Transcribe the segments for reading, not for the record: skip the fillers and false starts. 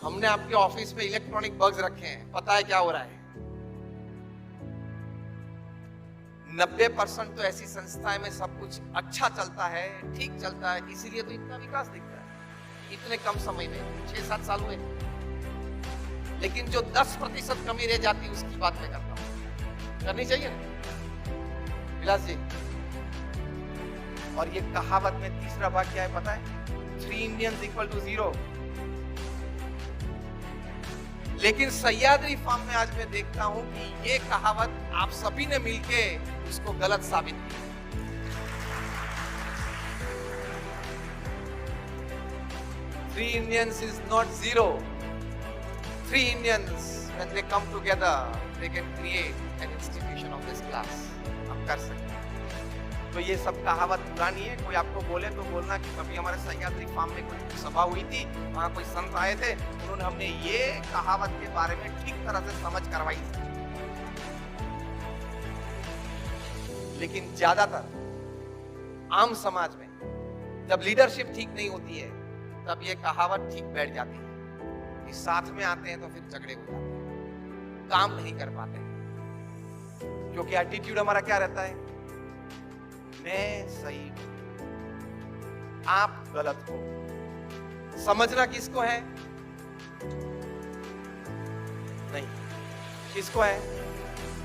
हमने आपके ऑफिस में इलेक्ट्रॉनिक बग्स रखे हैं, पता है क्या हो रहा है? 90% तो ऐसी संस्थाएं में सब कुछ अच्छा चलता है, ठीक चलता है, इसीलिए तो इतना विकास दिखता है इतने कम समय में, 6-7 साल हुए। लेकिन जो 10% कमी रह जाती है उसकी बात मैं करता हूं, करनी चाहिए ना विलास जी। और ये कहावत में तीसरा भाग क्या है पता है? 3 इंडियंस इक्वल टू 0। लेकिन सह्याद्री फार्म में आज मैं देखता हूं कि ये कहावत आप सभी ने मिलके उसको गलत साबित किया। 3 Indians is not 0. 3 Indians, when they come together, they can create an institution of this class. हम कर सकते हैं। तो ये सब कहावत पुरानी है। कोई आपको बोले तो बोलना कि कभी हमारे सह्याद्री फार्म में कोई सभा हुई थी, वहां कोई संत आए थे, उन्होंने हमने ये कहावत के बारे में ठीक तरह से समझ करवाई थी। लेकिन ज्यादातर आम समाज में जब लीडरशिप ठीक नहीं होती है तब ये कहावत ठीक बैठ जाती है कि साथ में आते हैं तो फिर झगड़े हो जाते हैं, काम नहीं कर पाते हैं, क्योंकि एटीट्यूड हमारा क्या रहता है? मैं सही हूं, आप गलत हो। समझना किसको है? नहीं, किसको है?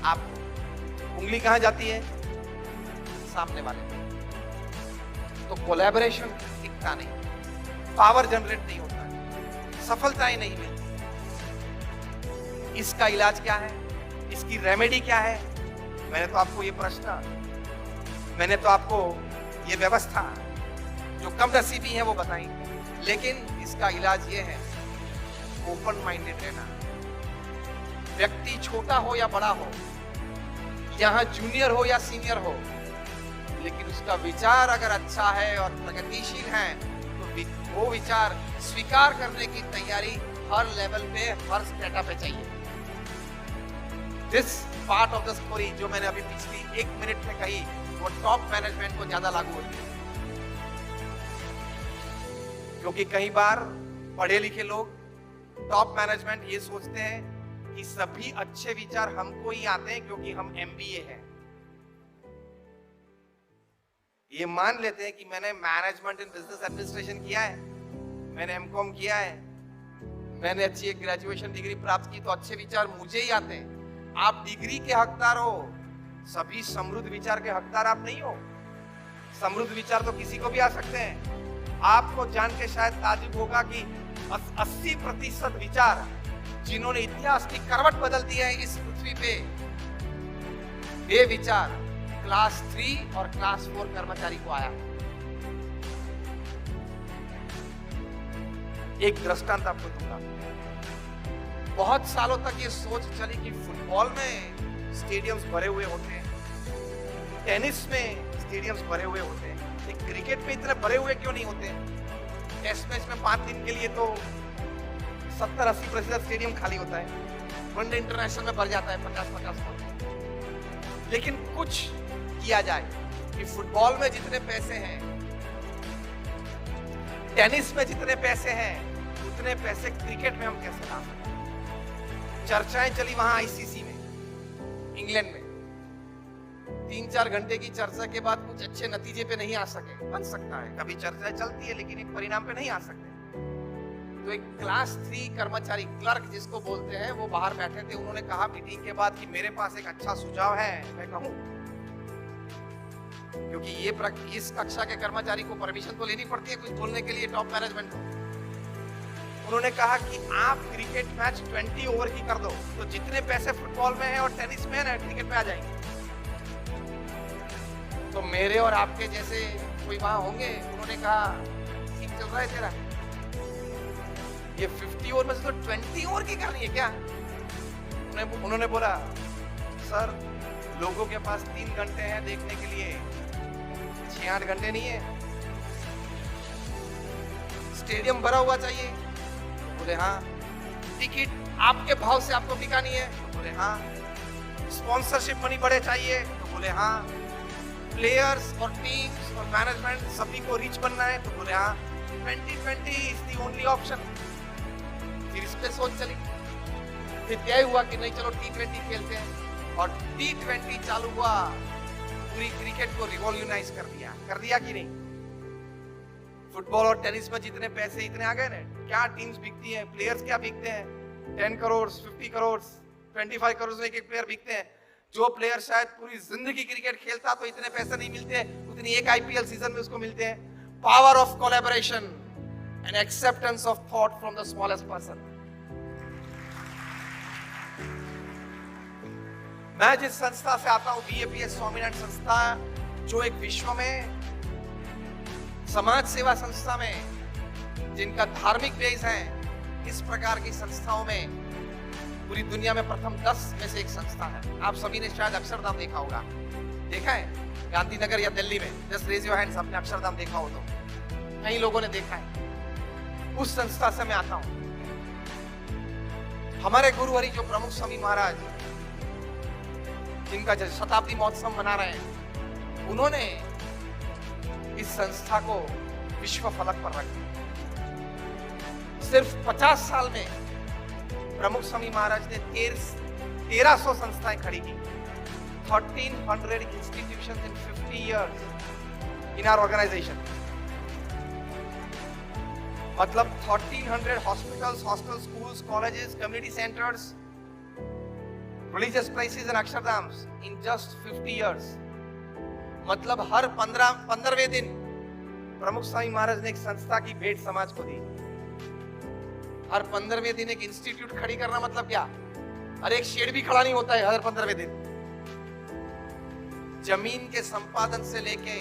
आपको। उंगली कहां जाती है? सामने वाले। तो कोलैबोरेशन दिखता नहीं, पावर जनरेट नहीं होता, सफलताएं नहीं मिलती। इसका इलाज क्या है? इसकी रेमेडी क्या है? मैंने तो आपको ये व्यवस्था जो कम नसीबी है वो बताई, लेकिन इसका इलाज ये है ओपन माइंडेड रहना। व्यक्ति छोटा हो या बड़ा हो, यहां जूनियर हो या सीनियर हो, लेकिन उसका विचार अगर अच्छा है और प्रगतिशील है तो वो विचार स्वीकार करने की तैयारी हर लेवल पे, हर स्टेटा पे चाहिए। This part of the story जो मैंने अभी पिछली 1 मिनट में कही वो टॉप मैनेजमेंट को ज्यादा लागू होती है, क्योंकि कई बार पढ़े लिखे लोग, टॉप मैनेजमेंट ये सोचते हैं कि सभी अच्छे विचार हमको ही आते हैं क्योंकि हम MBA हैं। ये मान लेते हैं कि मैंने मैनेजमेंट इन बिजनेस एडमिनिस्ट्रेशन किया है, मैंने MCOM किया है, मैंने अच्छी एक ग्रेजुएशन डिग्री प्राप्त की, तो अच्छे विचार मुझे ही आते हैं। आप डिग्री के हकदार हो, सभी समृद्ध विचार के हकदार आप नहीं हो। समृद्ध विचार तो किसी को भी आ सकते हैं। आपको जान के शायद ताज्जुब होगा कि 80% विचार जिन्होंने इतिहास की करवट बदल दी है इस पृथ्वी पे, वे विचार क्लास 3 और क्लास 4 कर्मचारी को आया। एक दृष्टांत आपको दूंगा। बहुत सालों तक ये सोच चली कि फुटबॉल में स्टेडियम्स भरे हुए होते हैं, टेनिस में स्टेडियम्स भरे हुए होते हैं, लेकिन क्रिकेट में इतने भरे हुए क्यों नहीं होते? टेस्ट मैच में 5 दिन के लिए तो 70-80% स्टेडियम खाली होता है, वनडे इंटरनेशनल में भर जाता है 50-50। लेकिन कुछ किया जाए कि फुटबॉल में जितने पैसे हैं, टेनिस में जितने पैसे हैं, उतने पैसे क्रिकेट में हम कैसे ला सकते हैं? चर्चाएं चली वहां ICC में, इंग्लैंड में। 3-4 घंटे की चर्चा के बाद कुछ अच्छे नतीजे पे नहीं आ सके। बन सकता है, कभी चर्चा चलती है लेकिन एक परिणाम पे नहीं आ सकते। तो एक क्लास 3 कर्मचारी, क्लर्क जिसको बोलते हैं, वो बाहर बैठे थे। उन्होंने कहा मीटिंग के बाद कि मेरे पास एक अच्छा सुझाव है, मैं कहूं, क्योंकि इस कक्षा के कर्मचारी को परमिशन तो लेनी पड़ती है कुछ बोलने के लिए टॉप मैनेजमेंट को। उन्होंने कहा कि आप क्रिकेट मैच 20 ओवर की कर दो, तो जितने पैसे फुटबॉल में है और टेनिस में है ना, क्रिकेट में आ जाएंगे। तो मेरे और आपके जैसे कोई वहां होंगे, उन्होंने कहा ठीक चल रहा है तेरा, ये 50 ओवर में से तो 20 ओवर की करनी है क्या? उन्होंने बोला सर, लोगों के पास 3 घंटे हैं देखने के लिए, 6-8 घंटे नहीं है। स्टेडियम भरा हुआ चाहिए, बोले हाँ। टिकट आपके भाव से आपको बिकानी है, तो बोले हाँ। स्पॉन्सरशिप मनी बड़े चाहिए, तो बोले हाँ। प्लेयर्स और टीम्स और मैनेजमेंट सभी को रिच बनना है, तो बोले हाँ। 2020 इज द ओनली ऑप्शन। फिर इस पे सोच चली, फिर तय हुआ कि नहीं चलो T20 खेलते हैं, और T20 चालू हुआ, पूरी क्रिकेट को रिवॉल्यूनाइज कर दिया कि नहीं? फुटबॉल और टेनिस में जितने पैसे इतने आ गए ना, क्या टीम्स बिकती हैं, प्लेयर्स क्या बिकते हैं, 10 करोड़, 50 करोड़, 25 करोड़ में एक प्लेयर बिकते हैं। जो प्लेयर शायद पूरी जिंदगी क्रिकेट खेलता तो इतने पैसे नहीं मिलते, उतनी एक IPL सीजन में उसको मिलते हैं। Power of collaboration and acceptance of thought from the smallest person. मैं जिस संस्था से आता हूं, BAPS स्वामीनारायण संस्था, जो एक विश्व में समाज सेवा संस्था में जिनका धार्मिक बेस है, इस प्रकार की संस्थाओं में पूरी दुनिया में प्रथम 10 में से एक संस्था है। आप सभी ने शायद अक्षरधाम देखा होगा, देखा है गांधीनगर या दिल्ली में? जस्ट रेज योर हैंड्स, आपने अक्षरधाम देखा हो तो। कई लोगों ने देखा है। उस संस्था से मैं आता हूं। हमारे गुरुहरि जो प्रमुख स्वामी महाराज, जिनका शताब्दी महोत्सव मना रहे हैं, उन्होंने इस संस्था को विश्व फलक पर रख दिया। सिर्फ 50 साल में प्रमुख स्वामी महाराज ने 1300 संस्थाएं खड़ी की। 1300 institutions in 50 years in our organization. मतलब 1300 hospitals, hostels, schools, colleges, community centers, religious places and akshardhams in just 50 years. मतलब हर 15वें दिन प्रमुख स्वामी महाराज ने एक संस्था की भेंट समाज को दी। हर 15वें दिन एक इंस्टीट्यूट खड़ी करना मतलब क्या? अरे एक शेड भी खड़ा नहीं होता है हर 15वें दिन। जमीन के संपादन से लेके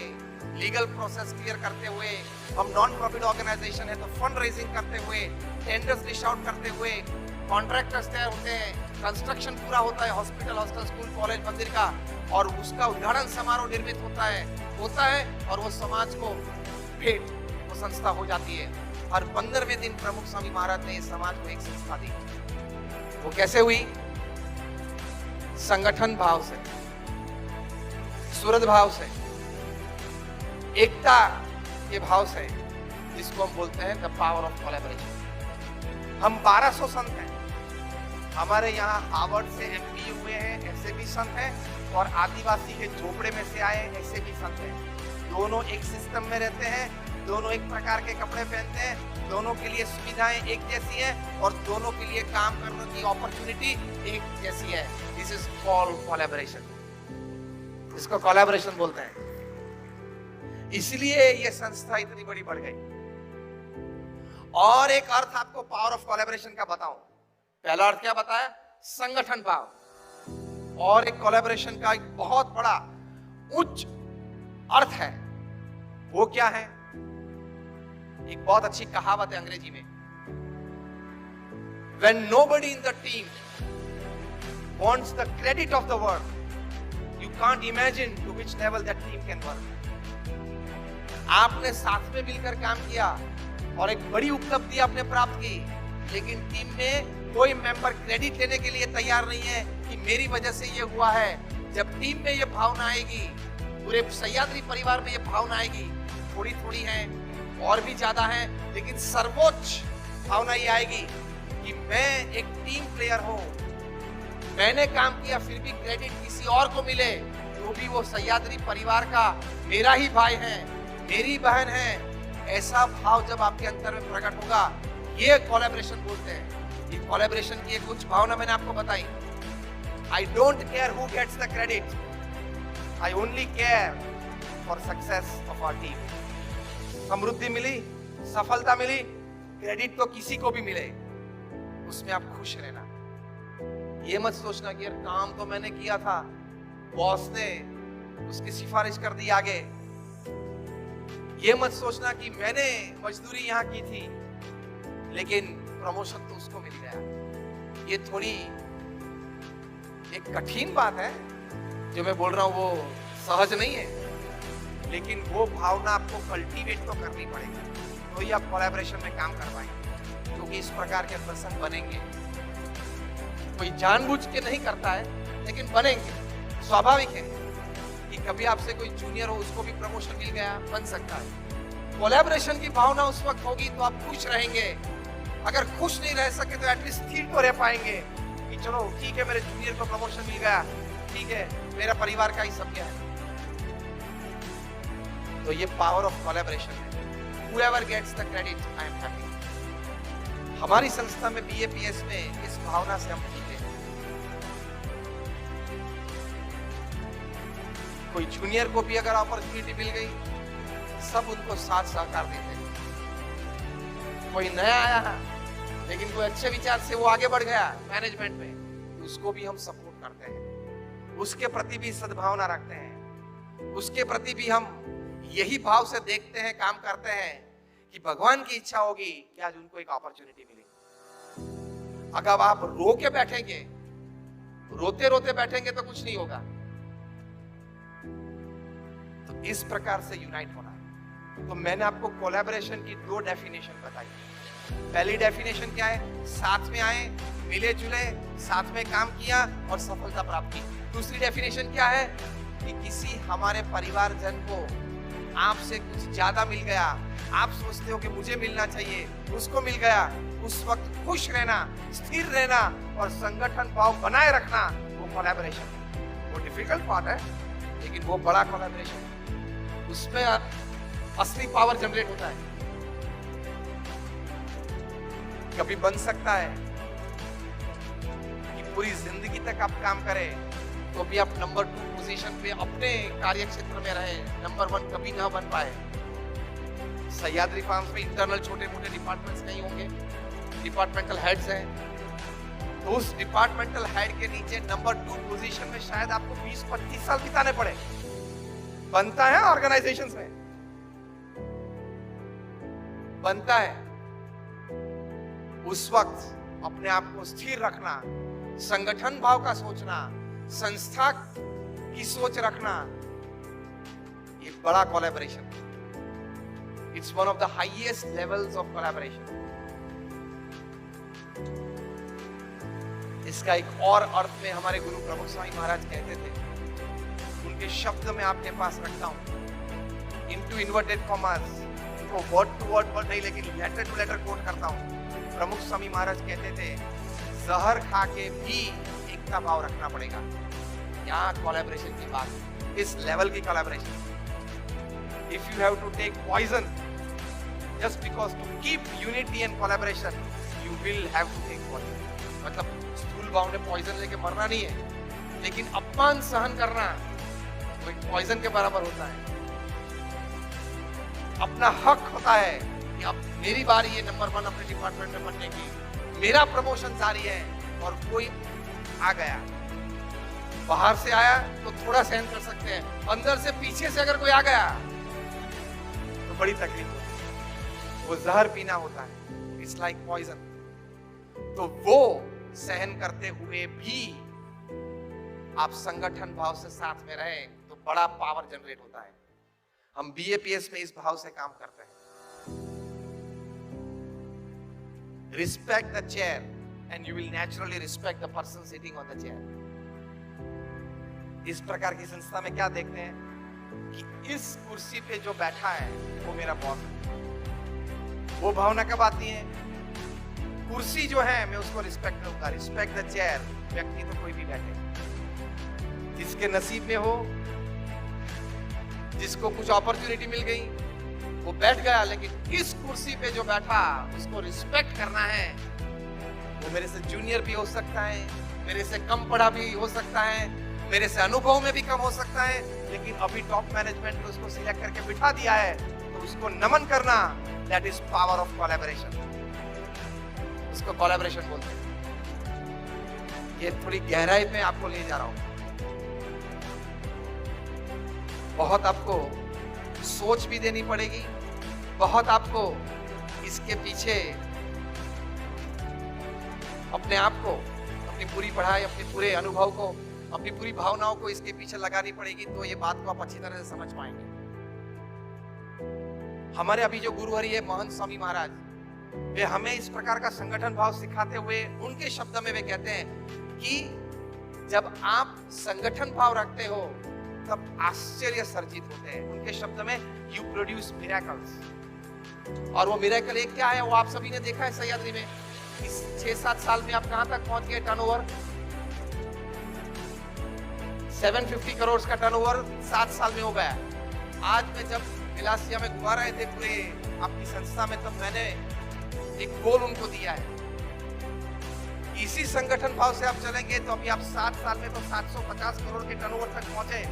लीगल प्रोसेस क्लियर करते हुए, हम नॉन प्रॉफिट ऑर्गेनाइजेशन है तो फंड रेजिंग करते हुए, टेंडर्स डिश आउट करते हुए, कॉन्ट्रैक्टर्स तैयार होते हैं, कंस्ट्रक्शन पूरा होता है, हॉस्पिटल, हॉस्टल, स्कूल, कॉलेज, मंदिर का, और उसका उद्घाटन समारोह निर्मित होता है और वो समाज को भेंट, वो संस्था हो जाती है। हर 15वें दिन प्रमुख स्वामी महाराज ने इस समाज को एक संस्था दी। वो कैसे हुई? संगठन भाव से, सुहृद भाव से, एकता के भाव से, जिसको हम बोलते हैं द पावर ऑफ कोलैबोरेशन। हम 1200 संत हैं। हमारे यहाँ हार्वर्ड से MBA हुए हैं, ऐसे भी संत हैं, और आदिवासी के झोपड़े में से आए ऐसे भी संत हैं। दोनों एक सिस्टम में रहते हैं, दोनों एक प्रकार के कपड़े पहनते हैं, दोनों के लिए सुविधाएं एक जैसी हैं, और दोनों के लिए काम करने की अपॉर्चुनिटी एक जैसी है। This is called collaboration. इसको कोलैबोरेशन बोलते हैं। इसलिए ये संस्था इतनी बड़ी बढ़ गई। और एक अर्थ आपको पावर ऑफ कोलैबोरेशन का बताऊं। पहला अर्थ क्या बताया? संगठन भाव। और एक कोलैबोरेशन का एक बहुत बड़ा उच्च अर्थ है, वो क्या है? एक बहुत अच्छी कहावत है अंग्रेजी में, When nobody in the team wants the credit of the work, you can't imagine to which level that team can work. आपने साथ में मिलकर काम किया और एक बड़ी उपलब्धि आपने प्राप्त की, लेकिन टीम में कोई मेंबर क्रेडिट लेने के लिए तैयार नहीं है कि मेरी वजह से ये हुआ है। जब टीम में ये भावना आएगी, पूरे सह्याद्री परिवार में ये भावना आएगी, थोड़ी थोड़ी है और भी ज्यादा है, लेकिन सर्वोच्च भावना ये आएगी कि मैं एक टीम प्लेयर हूं, मैंने काम किया फिर भी क्रेडिट किसी और को मिले, तो भी वो सह्याद्री परिवार का मेरा ही भाई है, मेरी बहन है। ऐसा भाव जब आपके अंदर में प्रकट होगा, ये कोलैबोरेशन बोलते हैं। ये कोलैबोरेशन की एक उच्च भावना मैंने आपको बताई। I don't care who gets the credit. I only care for success of our team. समृद्धि मिली, सफलता मिली, क्रेडिट तो किसी को भी मिले, उसमें आप खुश रहना। ये मत सोचना कि यार काम तो मैंने किया था, बॉस ने उसकी सिफारिश कर दी आगे। ये मत सोचना कि मैंने मजदूरी यहाँ की थी, लेकिन प्रमोशन तो उसको मिल गया। ये थोड़ी एक कठिन बात है जो मैं बोल रहा हूँ, वो सहज नहीं है, लेकिन वो भावना आपको कल्टीवेट तो करनी पड़ेगी, तो ही आप कोलैबोरेशन में काम कर पाएंगे, क्योंकि इस प्रकार के प्रसंग बनेंगे। कोई जानबूझ के नहीं करता है, लेकिन बनेंगे। स्वाभाविक है कि कभी आपसे कोई जूनियर हो, उसको भी प्रमोशन मिल गया, बन सकता है। कोलैबोरेशन की भावना उस वक्त होगी तो आप खुश रहेंगे अगर खुश नहीं रह सके तो एटलीस्ट स्थिर तो रह पाएंगे कि चलो ठीक है, मेरे जूनियर को प्रमोशन मिल गया, ठीक है, मेरा परिवार का ही सब क्या है। तो ये पावर ऑफ कोलैबोरेशन है। Whoever gets the credit, I am happy। हमारी संस्था में BAPS में इस भावना से हम जीते हैं। कोई जूनियर को भी अगर अपॉर्चुनिटी मिल गई, सब उनको साथ सहकार देते हैं। कोई नया आया लेकिन कोई अच्छे विचार से वो आगे बढ़ गया मैनेजमेंट में, उसको भी हम सपोर्ट करते हैं, उसके प्रति भी सद्भावना रखते हैं, उसके प्रति भी हम यही भाव से देखते हैं, काम करते हैं कि भगवान की इच्छा होगी कि आज उनको एक अपॉर्चुनिटी मिले। अगर आप रो के बैठेंगे, रोते रोते बैठेंगे तो कुछ नहीं होगा। तो इस प्रकार से यूनाइट होना है। तो मैंने आपको कोलैबोरेशन की 2 डेफिनेशन बताई। पहली डेफिनेशन क्या है? साथ में आए, मिले जुले, साथ में काम किया और सफलता प्राप्त की। दूसरी डेफिनेशन क्या है? कि किसी हमारे परिवारजन को आपसे कुछ ज्यादा मिल गया, आप सोचते हो कि मुझे मिलना चाहिए, उसको मिल गया, उस वक्त खुश रहना, स्थिर रहना और संगठन भाव बनाए रखना, वो कोलैबोरेशन है। वो डिफिकल्ट पार्ट है लेकिन वो बड़ा कोलैबोरेशन है। उसमें असली पावर जनरेट होता है। कभी बन सकता है कि पूरी जिंदगी तक आप काम करें तो भी आप नंबर 2 पोजीशन पे अपने कार्य क्षेत्र में रहे, नंबर 1 कभी ना बन पाए। सह्याद्री फार्म्स में इंटरनल छोटे मोटे डिपार्टमेंट्स नहीं होंगे, डिपार्टमेंटल हेड्स हैं, तो उस डिपार्टमेंटल हेड के नीचे नंबर 2 पोजीशन में शायद आपको 20-25 साल बिताने पड़े। बनता है ऑर्गेनाइजेशंस में, बनता है। उस वक्त अपने आप को स्थिर रखना, संगठन भाव का सोचना, संस्था की सोच रखना, ये बड़ा collaboration. It's one of the highest levels of collaboration. इसका एक और अर्थ में हमारे गुरु प्रमुख स्वामी महाराज कहते थे, उनके शब्द में आपके पास रखता हूं, इनटू इन्वर्टेड कॉमर्स, इनको वर्ड टू वर्ड नहीं लेकिन लेटर टू लेटर कोट करता हूं। प्रमुख स्वामी महाराज कहते थे, जहर खा के भी एकता भाव रखना पड़ेगा। यहाँ कोलैबोरेशन की बात, इस लेवल की collaboration. If you have to take poison just because to keep unity and collaboration, you will have to take poison। मतलब स्थूल भाव में पॉइजन लेके मरना नहीं है, लेकिन अपमान सहन करना वो एक पॉइजन के बराबर होता है। अपना हक होता है कि अब मेरी बारी है नंबर 1 अपने डिपार्टमेंट में बनने की, मेरा प्रमोशन जारी है और कोई आ गया, बाहर से आया तो थोड़ा सहन कर सकते हैं, अंदर से पीछे से अगर कोई आ गया तो बड़ी तकलीफ होती है। वो जहर पीना होता है, इट्स लाइक पॉइजन। तो वो सहन करते हुए भी आप संगठन भाव से साथ में रहे तो बड़ा पावर जनरेट होता है। हम BAPS में इस भाव से काम करते हैं। Respect the chair and you will naturally respect the person sitting on the chair। इस प्रकार की संस्था में क्या देखते हैं कि इस कुर्सी पे जो बैठा है वो मेरा बॉस है। वो भावना कब आती है? कुर्सी जो है मैं उसको रिस्पेक्ट करूंगा। Respect the chair. व्यक्ति तो कोई भी बैठे, जिसके नसीब में हो, जिसको कुछ अपॉर्चुनिटी मिल गई वो बैठ गया, लेकिन इस कुर्सी पे जो बैठा उसको रिस्पेक्ट करना है। वो मेरे से जूनियर भी हो सकता है, मेरे से कम पढ़ा भी हो सकता है, मेरे से अनुभव में भी कम हो सकता है, लेकिन अभी टॉप मैनेजमेंट ने उसको सिलेक्ट करके बिठा दिया है तो उसको नमन करना, that is power of collaboration. उसको कोलैबोरेशन बोलते हैं। ये थोड़ी गहराई में आपको ले जा रहा हूं। बहुत आपको सोच भी देनी पड़ेगी, बहुत आपको इसके पीछे अपने आप को, अपनी पूरी पढ़ाई, अपने पूरे अनुभव को, अपनी पूरी भावनाओं को इसके पीछे लगानी पड़ेगी, तो ये बात को आप अच्छी तरह से समझ पाएंगे। हमारे अभी जो गुरु हरि है महंत स्वामी महाराज, वे हमें इस प्रकार का संगठन भाव सिखाते हुए उनके शब्द में वे कहते हैं कि जब आप संगठन भाव रखते हो तब आश्चर्य सर्जित होते हैं। उनके शब्द में यू प्रोड्यूस मिरेकल्स। और वो मिरेकल एक क्या है, वो आप सभी ने देखा है सह्याद्री में। इस 6-7 साल में आप कहां तक पहुंच गए टर्नओवर? 750 करोड़ का टर्नओवर 7 साल में हो गया। आज मैं जब विलासिया में घुमा रहे थे पूरे आपकी संस्था में, तब मैंने एक गोल उनको दिया है। इसी संगठन भाव से आप चलेंगे तो अभी आप 7 साल में तो 750 करोड़ के टर्नओवर तक पहुंचे।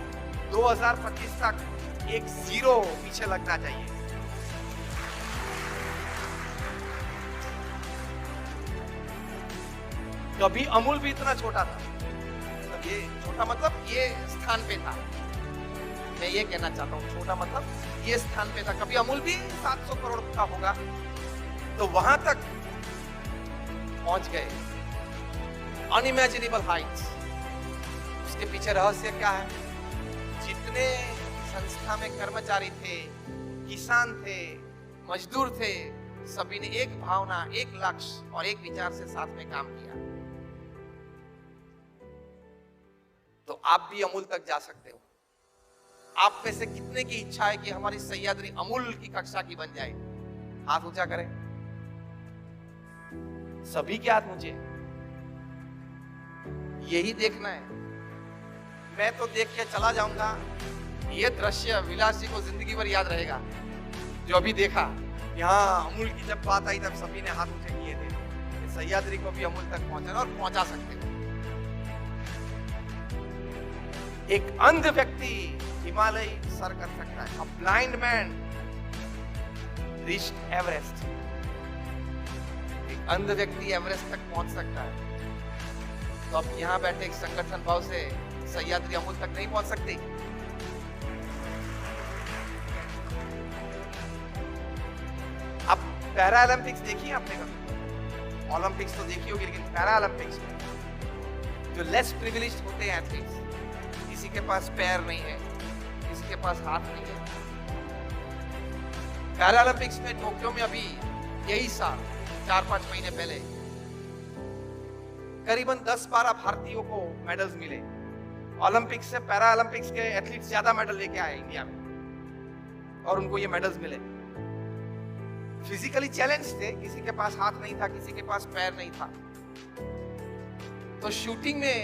2025 तक एक जीरो पीछे लगना चाहिए। कभी अमूल भी इतना छोटा था, मतलब ये छोटा मतलब ये स्थान पे था। मैं ये कहना चाहता हूँ, छोटा मतलब ये स्थान पे था। कभी अमूल भी 700 करोड़ का होगा, तो वहां तक पहुंच गए। Unimaginable Heights. उसके पीछे रहस्य क्या है? जितने संस्था में कर्मचारी थे, किसान थे, मजदूर थे, सभी ने एक भावना, एक लक्ष्य और एक विचार से साथ में काम किया। तो आप भी अमूल तक जा सकते हो। आप में से कितने की इच्छा है कि हमारी सह्याद्री अमूल की कक्षा की बन जाए? हाथ ऊंचा करें। सभी के हाथ ऊंचे। यही देखना है। मैं तो देख के चला जाऊंगा, ये दृश्य विलास जी को जिंदगी भर याद रहेगा। जो अभी देखा, यहाँ अमूल की जब बात आई तब सभी ने हाथ ऊंचे किए थे। सह्याद्री को भी अमूल तक पहुंचाना और पहुंचा सकते हो। एक अंध व्यक्ति हिमालय सर कर सकता है। A blind man reached Everest. एक अंध व्यक्ति एवरेस्ट तक पहुंच सकता है। तो अब यहाँ बैठे एक संगठन भाव से सह्याद्री अमूल तक नहीं पहुंच सकती। अब पैरा ओलंपिक्स देखी आपने कभी? ओलंपिक्स तो देखी होगी, लेकिन पैरा ओलंपिक्स में जो लेस प्रिविलेज्ड होते हैं एथलीट्स, किसी के पास पैर नहीं है, किसी के पास हाथ नहीं है। पैरा ओलंपिक्स में टोक्यो में अभी यही साल 4-5 महीने पहले करीबन 10-12 भारतीयों को मेडल्स मिले। ओलंपिक्स से पैरा ओलंपिक्स के एथलीट्स ज्यादा मेडल लेके आए इंडिया में और उनको ये मेडल्स मिले। फिजिकली चैलेंज थे, किसी के पास हाथ नहीं था, किसी के पास पैर नहीं था। तो शूटिंग में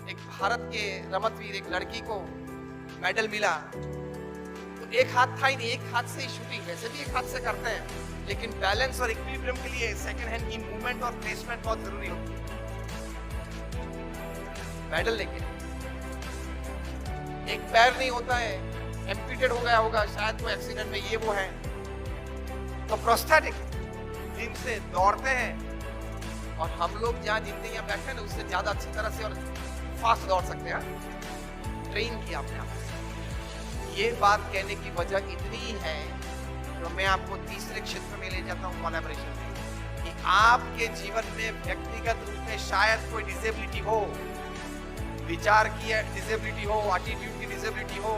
एक भारत के रमतवीर, एक लड़की को मेडल मिला। तो एक हाथ था ही नहीं, एक हाथ से ही शूटिंग, वैसे भी एक हाथ से करते हैं, लेकिन बैलेंस और इक्विलिब्रियम के लिए सेकंड हैंड की मूवमेंट और प्लेसमेंट बहुत जरूरी होती है। मेडल लेके एक पैर नहीं होता है, एम्पुटेड हो गया होगा शायद कोई एक्सीडेंट में, ये वो है, तो प्रोस्थेटिक जिनसे दौड़ते हैं। और हम लोग जहाँ जितने यहाँ बैठे हैं उससे ज्यादा अच्छी तरह से और फास्ट दौड़ सकते हैं। ट्रेन किया अपने आप। ये बात कहने की वजह इतनी है, तो मैं आपको तीसरे क्षेत्र में ले जाता हूँ, कोलैबोरेशन में, कि आपके जीवन में व्यक्तिगत रूप में शायद कोई डिसेबिलिटी हो, विचार की डिसेबिलिटी हो, एटीट्यूड की डिसेबिलिटी हो,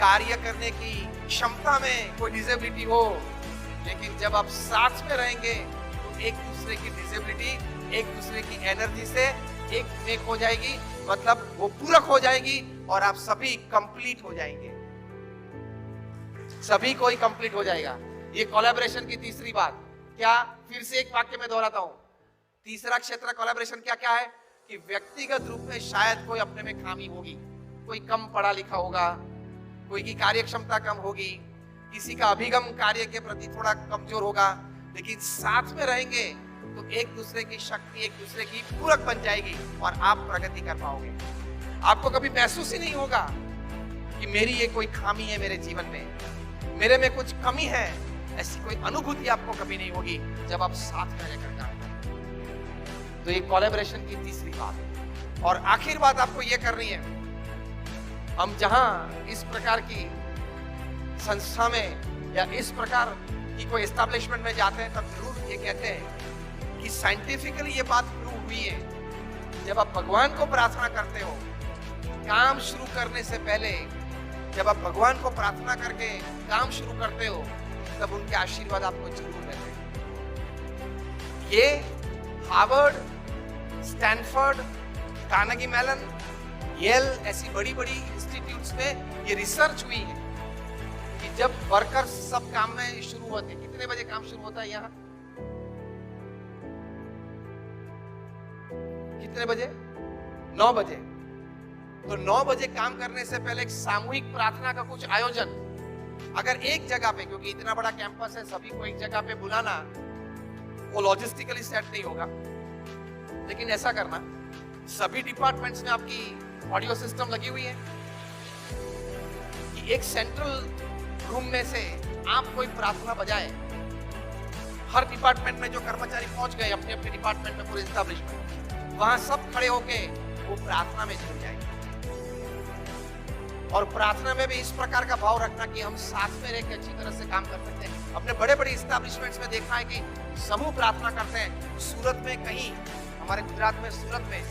कार्य करने की क्षमता में कोई डिसेबिलिटी हो, लेकिन जब आप साथ में रहेंगे तो एक दूसरे की डिसेबिलिटी एक दूसरे की एनर्जी से एक हो जाएगी, मतलब वो पूरक हो जाएगी और आप सभी कंप्लीट हो जाएंगे। सभी को ही कंप्लीट हो जाएगा। ये कोलैबोरेशन की तीसरी बात। क्या? फिर से एक वाक्य में दोहराता हूं। तीसरा क्षेत्र कोलैबोरेशन क्या क्या है? कि व्यक्तिगत रूप में शायद कोई अपने में खामी होगी, कोई कम पढ़ा लिखा होगा, कोई की कार्य क्षमता कम होगी, किसी का अभिगम कार्य के प्रति थोड़ा कमजोर होगा, लेकिन साथ में रहेंगे तो एक दूसरे की शक्ति एक दूसरे की पूरक बन जाएगी और आप प्रगति कर पाओगे। आपको कभी महसूस ही नहीं होगा कि मेरी ये कोई खामी है मेरे जीवन में, मेरे में कुछ कमी है, ऐसी कोई अनुभूति आपको कभी नहीं होगी जब आप साथ में रहकर काम करें। तो ये कोलैबोरेशन की तीसरी बात है। और आखिर बात आपको ये करनी है, हम जहां इस प्रकार की संस्था में या इस प्रकार की कोई एस्टैब्लिशमेंट में जाते हैं, तब जरूर ये कहते हैं कि साइंटिफिकली ये बात प्रूव हुई है, जब आप भगवान को प्रार्थना करते हो, काम शुरू करने से पहले जब आप भगवान को प्रार्थना करके काम शुरू करते हो, तब उनके आशीर्वाद आपको जरूर मिलते हैं। ये Harvard, Stanford, Carnegie Mellon, Yale ऐसी बड़ी बड़ी इंस्टीट्यूट्स में ये रिसर्च हुई है कि जब वर्कर्स सब काम में शुरू होते, कितने बजे काम शुरू होता है यहाँ? कितने बजे? 9 बजे। तो 9 बजे काम करने से पहले एक सामूहिक प्रार्थना का कुछ आयोजन, अगर एक जगह पे, क्योंकि इतना बड़ा कैंपस है, सभी को एक जगह पे बुलाना वो लॉजिस्टिकली सेट नहीं होगा, लेकिन ऐसा करना, सभी डिपार्टमेंट्स में आपकी ऑडियो सिस्टम लगी हुई है कि एक सेंट्रल रूम में से आप कोई प्रार्थना बजाए, हर डिपार्टमेंट में जो कर्मचारी पहुंच गए अपने अपने डिपार्टमेंट में, पूरे एस्टेब्लिशमेंट, वहां सब खड़े होके वो प्रार्थना में जुड़ जाए। और प्रार्थना में भी इस प्रकार का भाव रखना कि हम साथ में रहकर अच्छी तरह से काम कर सकते हैं। अपने बड़े बड़े एस्टेब्लिशमेंट्स में देखा है कि समूह प्रार्थना करते हैं। सूरत में कहीं, हमारे गुजरात में सूरत में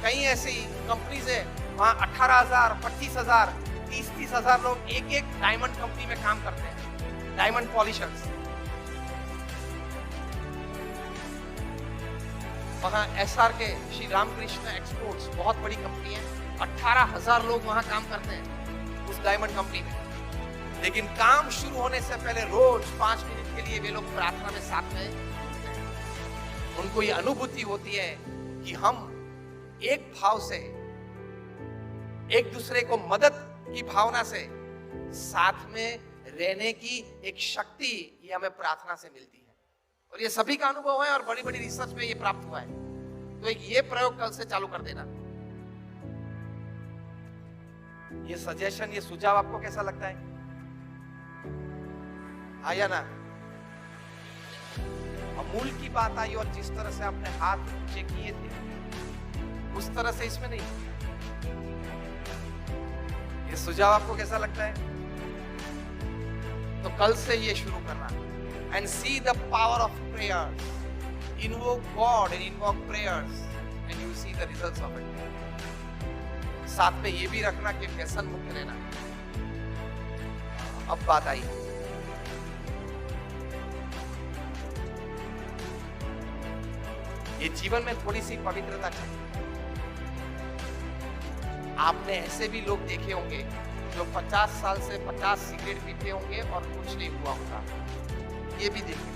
कई ऐसी कंपनीज है, वहां 18,000, 25,000, 30,000 लोग एक एक डायमंड कंपनी में काम करते हैं, डायमंड पॉलिशर्स। वहां एसआर के श्री रामकृष्ण एक्सपोर्ट्स बहुत बड़ी कंपनी है, 18,000 लोग वहां काम करते हैं उस डायमंड कंपनी में। लेकिन काम शुरू होने से पहले रोज 5 मिनट के लिए वे लोग प्रार्थना में साथ में होते हैं। उनको ये अनुभूति होती है कि हम एक भाव से, एक दूसरे को मदद की भावना से साथ में रहने की एक शक्ति ये हमें प्रार्थना से मिलती है। और ये सभी का अनुभव है और बड़ी बड़ी रिसर्च में ये प्राप्त हुआ है। तो एक ये प्रयोग कल से चालू कर देना। ये सजेशन, ये सुझाव आपको कैसा लगता है? आया ना? अमूल की बात आई और जिस तरह से आपने हाथ ऊंचे किए थे उस तरह से इसमें नहीं। ये सुझाव आपको कैसा लगता है? तो कल से ये शुरू करना। And see the power of prayers. Invoke God and invoke prayers, and you see the results of it. साथ में ये भी रखना कि व्यसन मुक्त रहना। अब बात आई, ये जीवन में थोड़ी सी पवित्रता चाहिए। आपने ऐसे भी लोग देखे होंगे जो 50 साल से 50 सिगरेट पीते होंगे और कुछ नहीं हुआ होगा, ये भी देखे।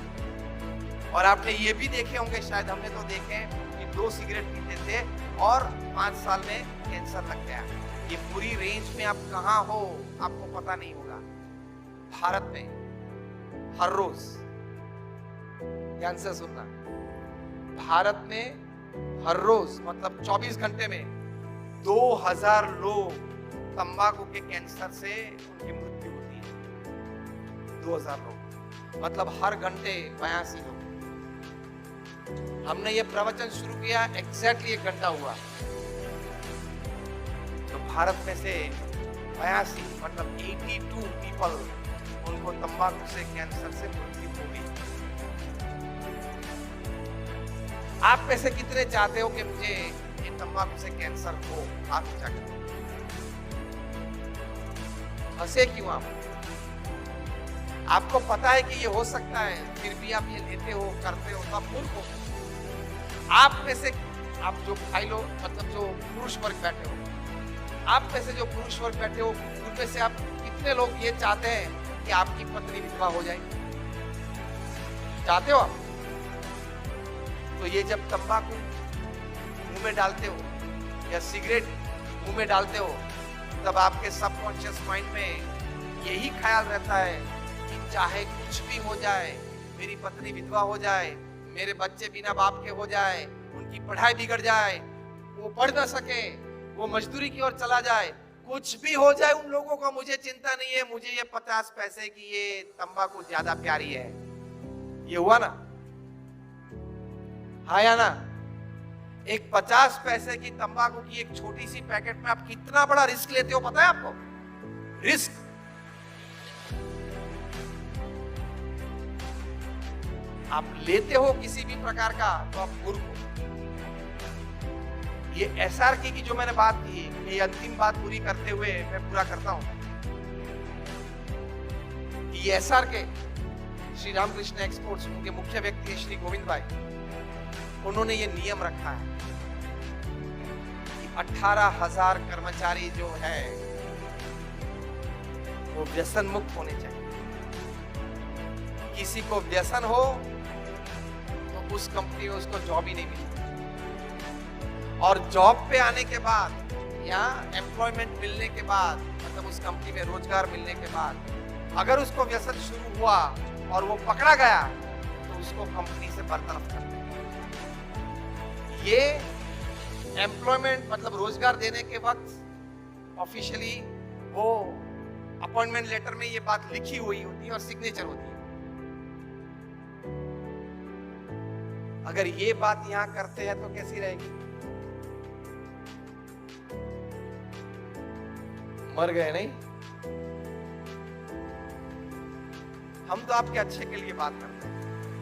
और आपने ये भी देखे होंगे, शायद हमने तो देखे कि 2 सिगरेट पीते थे और 5 साल में कैंसर लग गया। ये पूरी रेंज में आप कहाँ हो आपको पता नहीं होगा। भारत में हर रोज, ध्यान से सुनना, भारत में हर रोज मतलब 24 घंटे में 2000 लोग तंबाकू के कैंसर से उनकी मृत्यु होती है। 2000 लोग मतलब हर घंटे 82 लोग। हमने ये प्रवचन शुरू किया एग्जैक्टली 1 घंटा हुआ, तो भारत में से 82 मतलब 82 पीपल उनको तंबाकू से कैंसर से मृत्यु हो गई। आप में से कितने चाहते हो कि मुझे ये तंबाकू से कैंसर हो? आप चाहते हो? हंसे क्यों आप? आपको पता है कि ये हो सकता है, फिर भी आप ये लेते हो, करते हो, तो आप मूर्ख हो। आप में से, आप जो भाई लोग मतलब जो पुरुष वर्ग बैठे हो, आप में से जो पुरुष वर्ग बैठे हो, उनमें से आप कितने लोग ये चाहते हैं कि आपकी पत्नी विधवा हो जाए? चाहते हो आप? तो ये जब तंबाकू मुंह में डालते हो या सिगरेट मुंह में डालते हो, तब आपके सबकॉन्शियस माइंड में यही ख्याल रहता है कि चाहे कुछ भी हो जाए, मेरी पत्नी विधवा हो जाए, मेरे बच्चे बिना बाप के हो जाए, उनकी पढ़ाई बिगड़ जाए, वो पढ़ ना सके, वो मजदूरी की ओर चला जाए, कुछ भी हो जाए उन लोगों को मुझे चिंता नहीं है, मुझे ये 50 पैसे की ये तंबाकू ज्यादा प्यारी है। ये हुआ ना? हाँ या ना? एक 50 पैसे की तंबाकू की एक छोटी सी पैकेट में आप कितना बड़ा रिस्क लेते हो, पता है आपको? रिस्क। आप लेते हो किसी भी प्रकार का तो आप मूर्ख हो। ये एसआरके की जो मैंने बात की, ये अंतिम बात पूरी करते हुए मैं पूरा करता हूं। ये एसआरके श्री रामकृष्ण एक्सपोर्ट्स, उनके मुख्य व्यक्ति श्री गोविंद भाई, उन्होंने ये नियम रखा है कि 18,000 कर्मचारी जो है वो व्यसन मुक्त होने चाहिए। किसी को व्यसन हो तो उस कंपनी में उसको जॉब ही नहीं मिलती, और जॉब पे आने के बाद या एम्प्लॉयमेंट मिलने के बाद, मतलब उस कंपनी में रोजगार मिलने के बाद अगर उसको व्यसन शुरू हुआ और वो पकड़ा गया तो उसको कंपनी से बर्तरफ कर देंगे। ये एम्प्लॉयमेंट मतलब रोजगार देने के वक्त ऑफिशियली वो अपॉइंटमेंट लेटर में ये बात लिखी हुई होती है और सिग्नेचर होती है। अगर ये बात यहां करते हैं तो कैसी रहेगी? मर गए नहीं? हम तो आपके अच्छे के लिए बात करते हैं।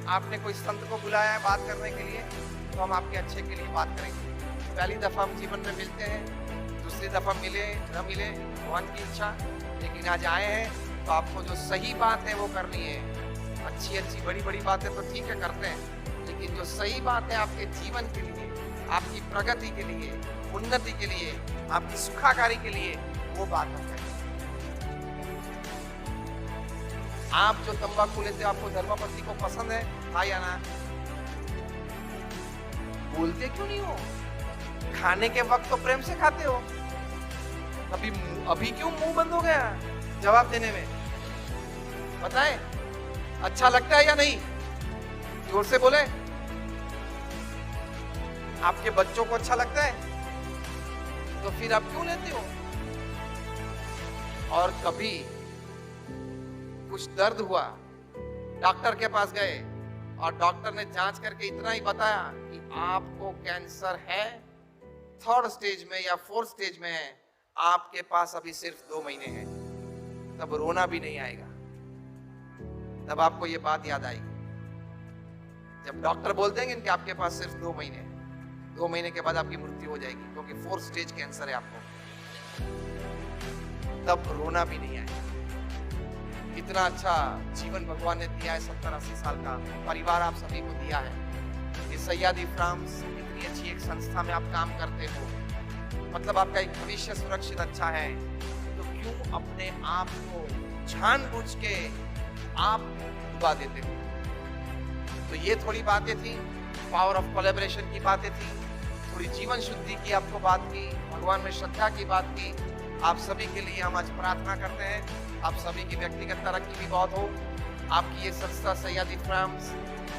आपने कोई संत को बुलाया है बात करने के लिए, तो हम आपके अच्छे के लिए बात करेंगे। पहली दफा हम जीवन में मिलते हैं, दूसरी दफा मिले न मिले भगवान की इच्छा, लेकिन आज आए हैं तो आपको जो सही बात है वो करनी है। अच्छी अच्छी बड़ी बड़ी बातें तो ठीक है करते हैं, लेकिन जो सही बात है आपके जीवन के लिए, आपकी प्रगति के लिए, उन्नति के लिए, आपकी सुखाकारी के लिए, वो बात हम करें। आप जो तंबाकू लेते हो, आपको धर्मपत्नी को पसंद है, हाँ या ना? बोलते क्यों नहीं हो? खाने के वक्त तो प्रेम से खाते हो, अभी क्यों मुंह बंद हो गया जवाब देने में? बताएं, अच्छा लगता है या नहीं? जोर से बोले। आपके बच्चों को अच्छा लगता है तो फिर आप क्यों लेते हो? और कभी कुछ दर्द हुआ, डॉक्टर के पास गए और डॉक्टर ने जांच करके इतना ही बताया कि आपको कैंसर है, 3rd स्टेज में या 4th स्टेज में है, आपके पास अभी सिर्फ 2 महीने हैं, तब रोना भी नहीं आएगा। तब आपको ये बात याद आएगी जब डॉक्टर बोल देंगे कि आपके पास सिर्फ 2 महीने, 2 महीने के बाद आपकी मृत्यु हो जाएगी क्योंकि 4th स्टेज कैंसर है आपको, तब रोना भी नहीं आएगा। कितना अच्छा जीवन भगवान ने दिया है, 70-80 साल का परिवार आप सभी को दिया है। ये सह्याद्री फार्म्स इतनी अच्छी एक संस्था में आप काम करते हो, मतलब आपका एक भविष्य सुरक्षित अच्छा है, तो क्यों अपने आप को जानबूझ के आप डुबा देते हो? तो ये थोड़ी बातें थी, पावर ऑफ कोलैबोरेशन की बातें थी, थोड़ी जीवन शुद्धि की आपको बात की, भगवान में श्रद्धा की बात की। आप सभी के लिए हम आज प्रार्थना करते हैं, आप सभी की व्यक्तिगत तरक्की भी बहुत हो, आपकी ये संस्था सह्याद्री फार्म्स,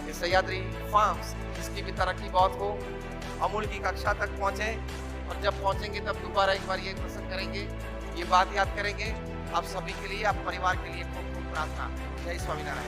ये सह्याद्री फार्म्स, इसकी भी तरक्की बहुत हो, अमूल की कक्षा तक पहुंचे, और जब पहुंचेंगे तब दोबारा एक बार ये प्रसन्न करेंगे, ये बात याद करेंगे। आप सभी के लिए, आप परिवार के लिए खूब खूब प्रार्थना। जय स्वामीनारायण।